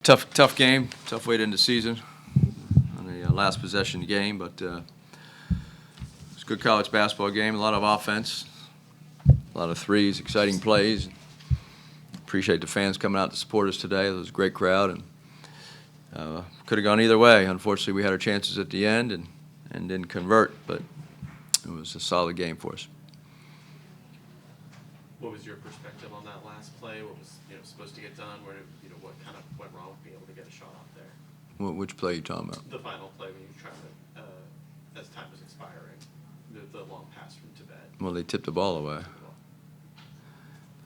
Tough game, tough way to end the season on the last possession game, but it's a good college basketball game. A lot of offense, a lot of threes, exciting plays. Appreciate the fans coming out to support us today. It was a great crowd, and could have gone either way. Unfortunately, we had our chances at the end and didn't convert, but it was a solid game for us. What was your perspective on that last play? What was supposed to get done? What kind of went wrong with being able to get a shot off there? Which play are you talking about? The final play when you were trying to, as time was expiring, the long pass from Tibet. Well, they tipped the ball away.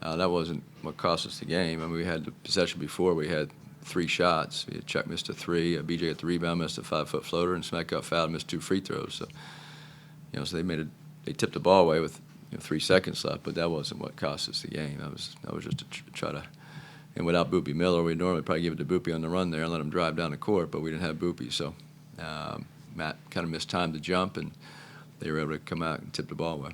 That wasn't what cost us the game. I mean, we had the possession before. We had 3 shots. Chuck missed a 3. BJ got the rebound, missed a 5-foot floater, and Smack got fouled, missed 2 free throws. So, so they tipped the ball away with 3 seconds left, but that wasn't what cost us the game. That was just to try to. And without Boopy Miller, we'd normally probably give it to Boopy on the run there and let him drive down the court, but we didn't have Boopy. So Matt kind of missed time to jump, and they were able to come out and tip the ball away.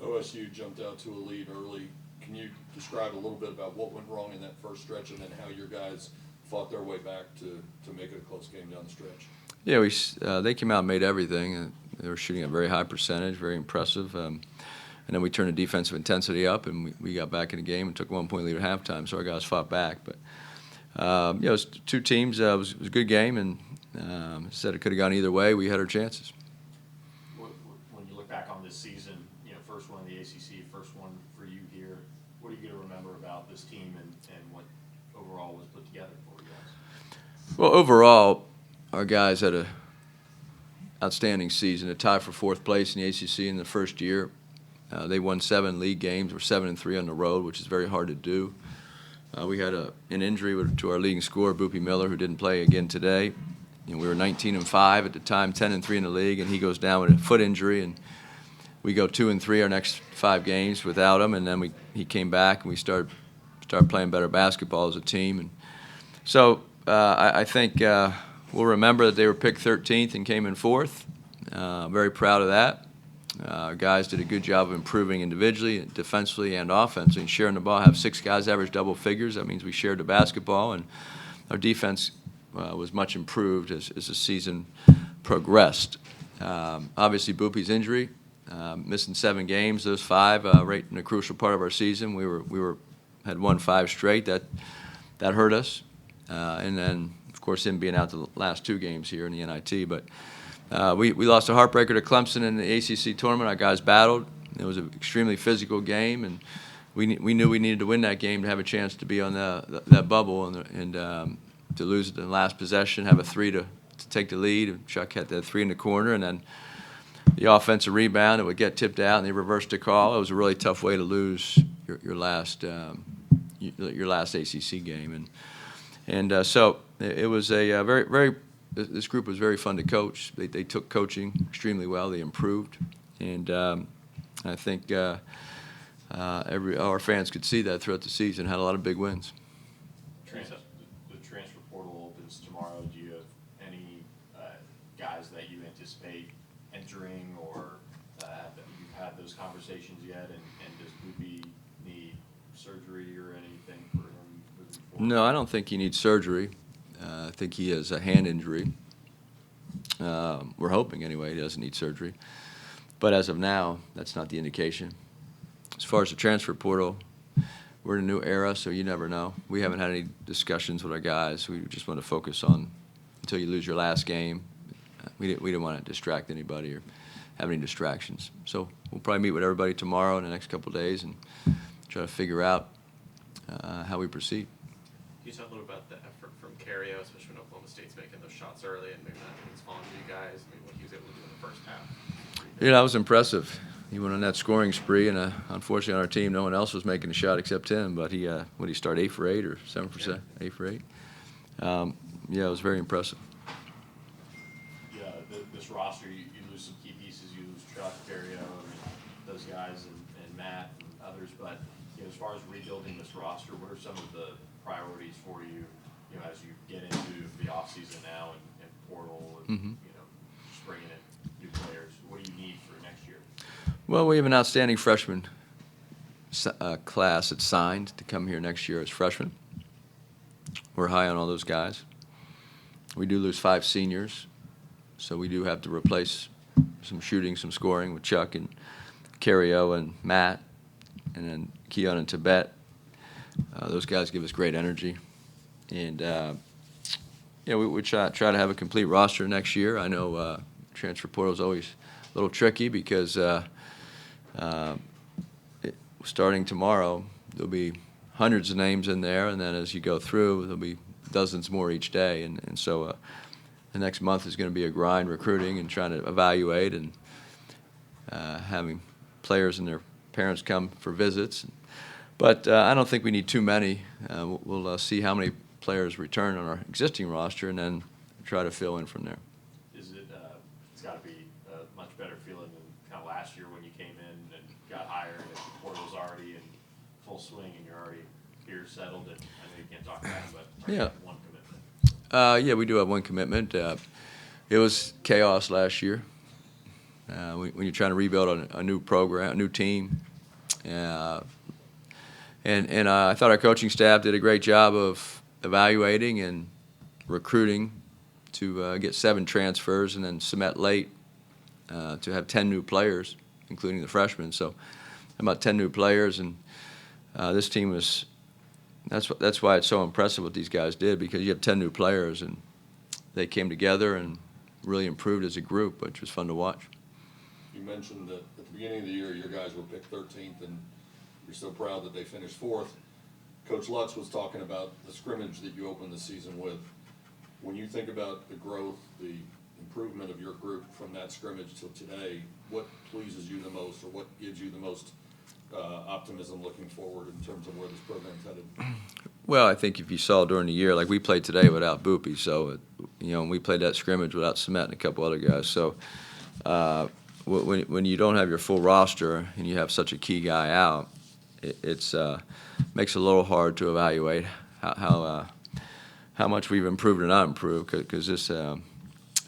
OSU jumped out to a lead early. Can you describe a little bit about what went wrong in that first stretch and then how your guys fought their way back to make it a close game down the stretch? Yeah, they came out and made everything. They were shooting a very high percentage, very impressive. And then we turned the defensive intensity up, and we got back in the game and took a 1-point lead at halftime, so our guys fought back. But, it was 2 teams. It was a good game, and said it could have gone either way. We had our chances. When you look back on this season, first one in the ACC, first one for you here, what are you going to remember about this team and what overall was put together for you guys? Well, overall, our guys had an outstanding season, a tie for 4th place in the ACC in the first year. They won 7 league games. We're 7-3 on the road, which is very hard to do. We had an injury to our leading scorer, Boopy Miller, who didn't play again today. We were 19-5 at the time, 10-3 in the league, and he goes down with a foot injury, and we go 2-3 our next 5 games without him, and then he came back, and we started playing better basketball as a team. And so I think we'll remember that they were picked 13th and came in 4th. Very proud of that. Our guys did a good job of improving individually, defensively, and offensively, and sharing the ball. Have 6 guys average double figures. That means we shared the basketball, and our defense was much improved as the season progressed. Obviously, Boopy's injury, missing 7 games, those 5, right in a crucial part of our season. We had won 5 straight. That hurt us, and then of course him being out the last 2 games here in the NIT, but. We lost a heartbreaker to Clemson in the ACC tournament. Our guys battled. It was an extremely physical game, and we knew we needed to win that game to have a chance to be on that bubble and to lose the last possession, have a 3 to take the lead. And Chuck had that 3 in the corner, and then the offensive rebound. It would get tipped out, and they reversed the call. It was a really tough way to lose your last ACC game, and so it was a very. This group was very fun to coach. They took coaching extremely well. They improved, and I think our fans could see that throughout the season. Had a lot of big wins. The transfer portal opens tomorrow. Do you have any guys that you anticipate entering, or that you've had those conversations yet? And does Boopy need surgery or anything for him moving forward? No, I don't think he needs surgery. I think he has a hand injury. We're hoping, anyway, he doesn't need surgery. But as of now, that's not the indication. As far as the transfer portal, we're in a new era, so you never know. We haven't had any discussions with our guys. We just want to focus on until you lose your last game. We didn't want to distract anybody or have any distractions. So we'll probably meet with everybody tomorrow in the next couple of days and try to figure out how we proceed. Can you talk a little about the effort from Cario, especially when Oklahoma State's making those shots early and maybe not things falling to you guys? I mean, what he was able to do in the first half. Yeah, that was impressive. He went on that scoring spree, and unfortunately on our team, no one else was making a shot except him. But he, what did he start, 8 for 8 or 7 for 7, 8 for 8? Yeah, it was very impressive. Yeah, this roster, you lose some key pieces. You lose Chuck, Cario, those guys, and Matt and others. But as far as rebuilding this roster, what are some of the priorities for you, as you get into the off season now and portal and just bringing in new players? What do you need for next year? Well, we have an outstanding freshman class that's signed to come here next year as freshmen. we're high on all those guys. We do lose 5 seniors, so we do have to replace some shooting, some scoring with Chuck and Cario and Matt, and then Keon and Tibet. Those guys give us great energy. And, we try to have a complete roster next year. I know transfer portal is always a little tricky because starting tomorrow, there'll be hundreds of names in there, and then as you go through, there'll be dozens more each day. And so the next month is going to be a grind recruiting and trying to evaluate and having players and their parents come for visits. But I don't think we need too many. We'll see how many players return on our existing roster and then try to fill in from there. Is it, it's got to be a much better feeling than kind of last year when you came in and got hired and the portal's already in full swing and you're already here settled, and I know you can't talk about it, but Yeah. one commitment. Yeah, we do have one commitment. It was chaos last year. When you're trying to rebuild a new program, a new team. And I thought our coaching staff did a great job of evaluating and recruiting to get 7 transfers and then cement late to have 10 new players, including the freshmen. So about 10 new players, and this team was. That's why it's so impressive what these guys did, because you have 10 new players and they came together and really improved as a group, which was fun to watch. You mentioned that at the beginning of the year, your guys were picked 13th, and you're so proud that they finished 4th. Coach Lutz was talking about the scrimmage that you opened the season with. When you think about the growth, the improvement of your group from that scrimmage till today, what pleases you the most, or what gives you the most optimism looking forward in terms of where this program's headed? Well, I think if you saw during the year, like we played today without Boopy, so we played that scrimmage without Cement and a couple other guys. So when you don't have your full roster and you have such a key guy out, it's makes it a little hard to evaluate how much we've improved or not improved. Because this,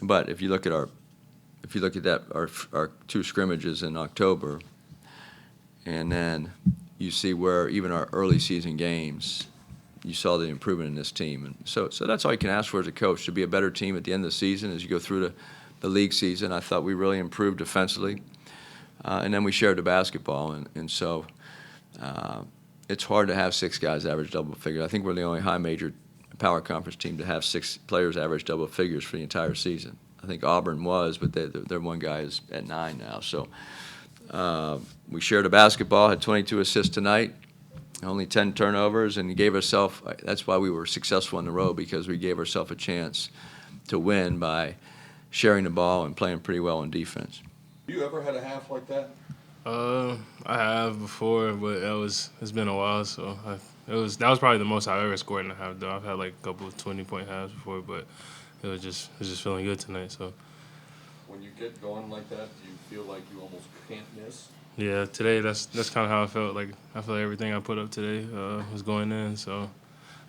but if you look at our 2 scrimmages in October, and then you see where even our early season games, you saw the improvement in this team. And so that's all you can ask for as a coach, to be a better team at the end of the season as you go through the league season. I thought we really improved defensively. And then we shared the basketball. And so it's hard to have 6 guys average double figures. I think we're the only high major power conference team to have 6 players average double figures for the entire season. I think Auburn was, but their one guy is at 9 now. So we shared a basketball, had 22 assists tonight, only 10 turnovers, and gave ourselves. That's why we were successful on the road, because we gave ourselves a chance to win by sharing the ball and playing pretty well on defense. You ever had a half like that? I have before, but it's been a while, so that was probably the most I've ever scored in a half. Though I've had like a couple of 20-point halves before, but it was just feeling good tonight. So When you get going like that, do you feel like you almost can't miss? yeah, today that's kind of how I felt. Like I feel like everything I put up today was going in, so I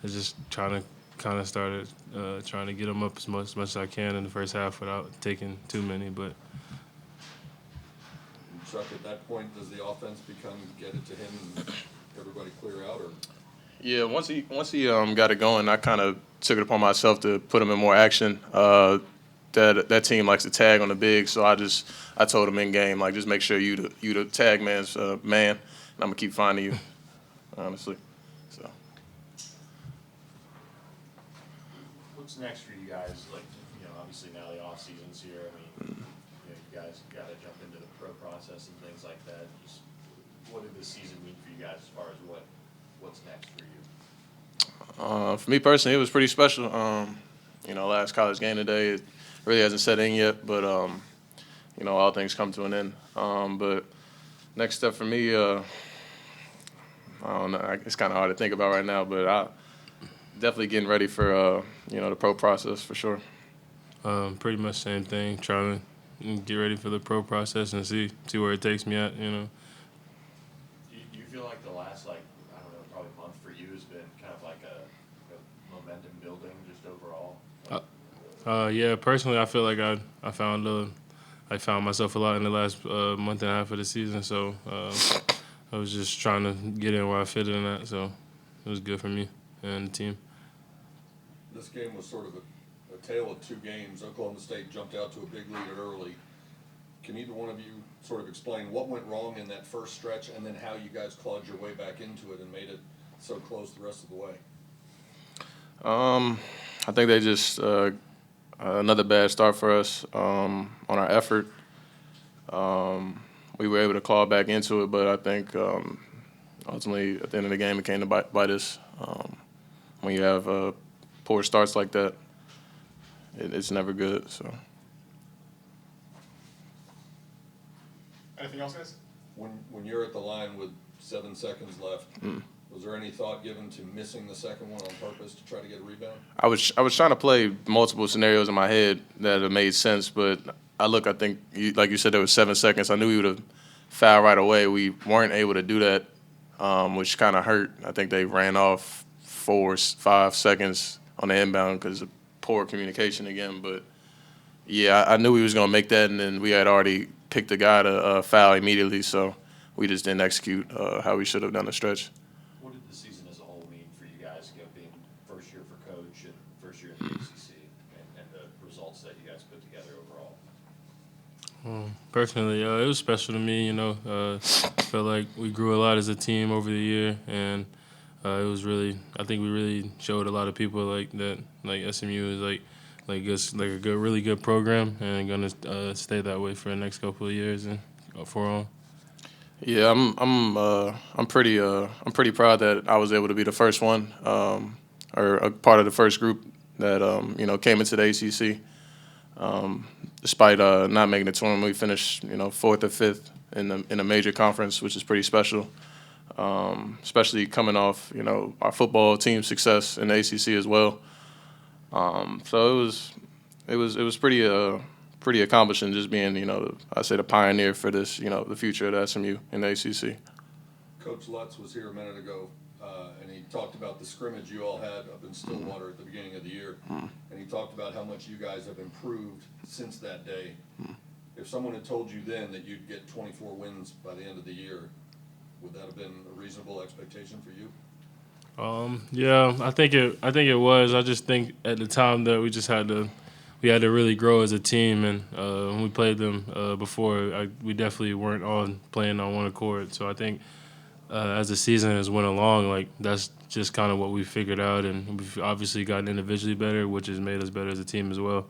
was just trying to kind of started trying to get them up as much as I can in the first half without taking too many, but. Chuck, at that point, does the offense become get it to him and everybody clear out, or? Yeah, once he got it going, I kind of took it upon myself to put him in more action. That team likes to tag on the big, so I told him in game, like, just make sure you the tag man's man, and I'm gonna keep finding you, honestly. So. What's next for you guys? Like, obviously now the off season's here. I mean, you guys got to jump into the pro process and things like that. Just what did this season mean for you guys as far as what's next for you? For me personally, it was pretty special. Last college game today, it really hasn't set in yet, but all things come to an end. But next step for me, I don't know. It's kind of hard to think about right now, but I definitely getting ready for the pro process for sure. Pretty much same thing. Trying to get ready for the pro process and see where it takes me at. Do you feel like the last probably month for you has been kind of like a momentum building just overall? Yeah, personally, I feel like I found myself a lot in the last month and a half of the season. So I was just trying to get in where I fit in at. So it was good for me and the team. this game was sort of a tale of two games. Oklahoma State jumped out to a big lead early. Can either one of you sort of explain what went wrong in that first stretch and then how you guys clawed your way back into it and made it so close the rest of the way? I think they just another bad start for us on our effort. We were able to claw back into it, but I think ultimately at the end of the game it came to bite us. When you have poor starts like that, it's never good. So. Anything else, guys? When you're at the line with 7 seconds left, was there any thought given to missing the second one on purpose to try to get a rebound? I was trying to play multiple scenarios in my head that have made sense, but I think, like you said, there was 7 seconds. I knew we would have fouled right away. We weren't able to do that, which kind of hurt. I think they ran off 4, 5 seconds on the inbound because of poor communication again. But, yeah, I knew we was going to make that, and then we had already picked a guy to foul immediately, so we just didn't execute how we should have done the stretch. What did the season as a whole mean for you guys, being first year for coach and first year in the ACC, and the results that you guys put together overall? Personally, it was special to me. I felt like we grew a lot as a team over the year, and it was really. I think we really showed a lot of people like that. Like SMU is like a really good program, and gonna stay that way for the next couple of years and for on. Yeah, I'm pretty proud that I was able to be the first one, or a part of the first group that came into the ACC. Despite not making the tournament, we finished 4th or 5th in a major conference, which is pretty special. Especially coming off our football team success in the ACC as well. So it was pretty accomplishing just being I say the pioneer for this the future of the SMU in the ACC. Coach Lutz was here a minute ago, and he talked about the scrimmage you all had up in Stillwater at the beginning of the year, and he talked about how much you guys have improved since that day. If someone had told you then that you'd get 24 wins by the end of the year, would that have been a reasonable expectation for you? Yeah, I think it was. I just think at the time that we had to really grow as a team, and when we played them before, we definitely weren't playing on one accord. So I think as the season has went along, like that's just kind of what we figured out, and we've obviously gotten individually better, which has made us better as a team as well.